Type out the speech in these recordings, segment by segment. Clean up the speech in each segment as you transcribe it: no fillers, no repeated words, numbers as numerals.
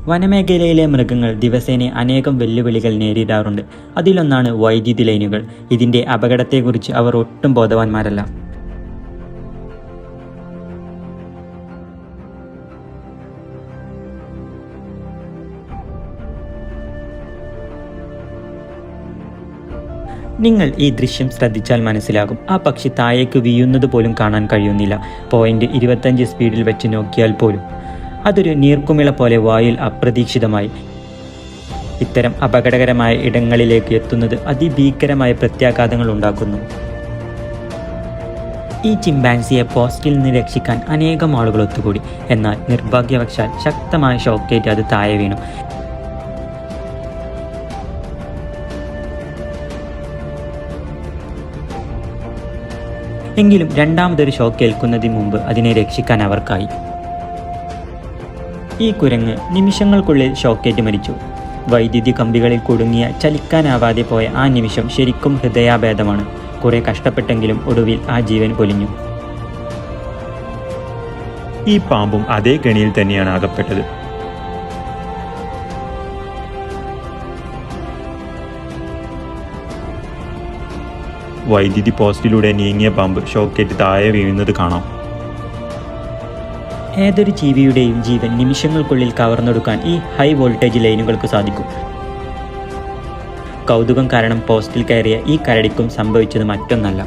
വനമേഖലയിലെ മൃഗങ്ങൾ ദിവസേന അനേകം വെല്ലുവിളികൾ നേരിടാറുണ്ട്. അതിലൊന്നാണ് വൈദ്യുതി ലൈനുകൾ. ഇതിൻ്റെ അപകടത്തെക്കുറിച്ച് അവർ ഒട്ടും ബോധവാന്മാരല്ല. നിങ്ങൾ ഈ ദൃശ്യം ശ്രദ്ധിച്ചാൽ മനസ്സിലാകും. ആ പക്ഷി താഴേക്ക് വീഴുന്നത് പോലും കാണാൻ കഴിയുന്നില്ല. 0.25 സ്പീഡിൽ വെച്ച് നോക്കിയാൽ പോലും അതൊരു നീർക്കുമിള പോലെ വായുവിൽ അപ്രതീക്ഷിതമായി ഇത്തരം അപകടകരമായ ഇടങ്ങളിലേക്ക് എത്തുന്നത് അതിഭീകരമായ പ്രത്യാഘാതങ്ങൾ ഉണ്ടാക്കുന്നു. ഈ ചിമ്പാൻസിയെ പോസ്റ്റിൽ നിന്ന് രക്ഷിക്കാൻ അനേകം ആളുകൾ ഒത്തുകൂടി. എന്നാൽ നിർഭാഗ്യവശാൽ ശക്തമായ ഷോക്കേറ്റ് അത് താഴെ വീണു. എങ്കിലും രണ്ടാമതൊരു ഷോക്ക് ഏൽക്കുന്നതിന് മുമ്പ് അതിനെ രക്ഷിക്കാൻ അവർക്കായി. ഈ കുരങ്ങ് നിമിഷങ്ങൾക്കുള്ളിൽ ഷോക്കേറ്റ് മരിച്ചു. വൈദ്യുതി കമ്പികളിൽ കുടുങ്ങിയ ചലിക്കാനാവാതെ പോയ ആ നിമിഷം ശരിക്കും ഹൃദയാഭേദമാണ്. കുറെ കഷ്ടപ്പെട്ടെങ്കിലും ഒടുവിൽ ആ ജീവൻ പൊലിഞ്ഞു. ഈ പാമ്പും അതേ കെണിയിൽ തന്നെയാണ് അകപ്പെട്ടത്. വൈദ്യുതി പോസ്റ്റിലൂടെ നീങ്ങിയ പാമ്പ് ഷോക്കേറ്റ് താഴെ വീഴുന്നത് കാണാം. ഏതൊരു ജീവിയുടെയും ജീവൻ നിമിഷങ്ങൾക്കുള്ളിൽ കവർന്നെടുക്കാൻ ഈ ഹൈ വോൾട്ടേജ് ലൈനുകൾക്ക് സാധിക്കും. കൗതുകം കാരണം പോസ്റ്റിൽ കയറിയ ഈ കരടിക്കും സംഭവിച്ചത് മറ്റൊന്നല്ല.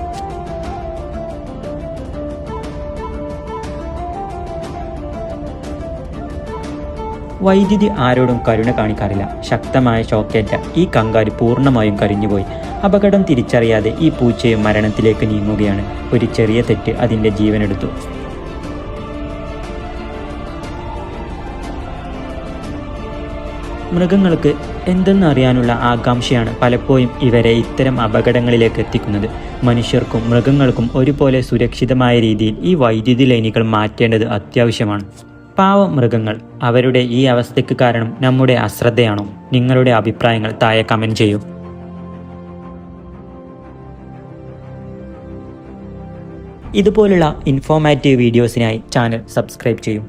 വൈദ്യുതി ആരോടും കരുണ കാണിക്കാറില്ല. ശക്തമായ ഷോക്കേറ്റ ഈ കങ്കാരി പൂർണ്ണമായും കരിഞ്ഞുപോയി. അപകടം തിരിച്ചറിയാതെ ഈ പൂച്ചയും മരണത്തിലേക്ക് നീങ്ങുകയാണ്. ഒരു ചെറിയ തെറ്റ് അതിൻ്റെ ജീവനെടുത്തു. മൃഗങ്ങൾക്ക് എന്തെന്നറിയാനുള്ള ആകാംക്ഷയാണ് പലപ്പോഴും ഇവരെ ഇത്തരം അപകടങ്ങളിലേക്ക് എത്തിക്കുന്നത്. മനുഷ്യർക്കും മൃഗങ്ങൾക്കും ഒരുപോലെ സുരക്ഷിതമായ രീതിയിൽ ഈ വൈദ്യുതി ലൈനുകൾ മാറ്റേണ്ടത് അത്യാവശ്യമാണ്. പാവം മൃഗങ്ങൾ, അവരുടെ ഈ അവസ്ഥയ്ക്ക് കാരണം നമ്മുടെ അശ്രദ്ധയാണോ? നിങ്ങളുടെ അഭിപ്രായങ്ങൾ താഴെ കമൻറ്റ് ചെയ്യൂ. ഇതുപോലുള്ള ഇൻഫോർമാറ്റീവ് വീഡിയോസിനായി ചാനൽ സബ്സ്ക്രൈബ് ചെയ്യൂ.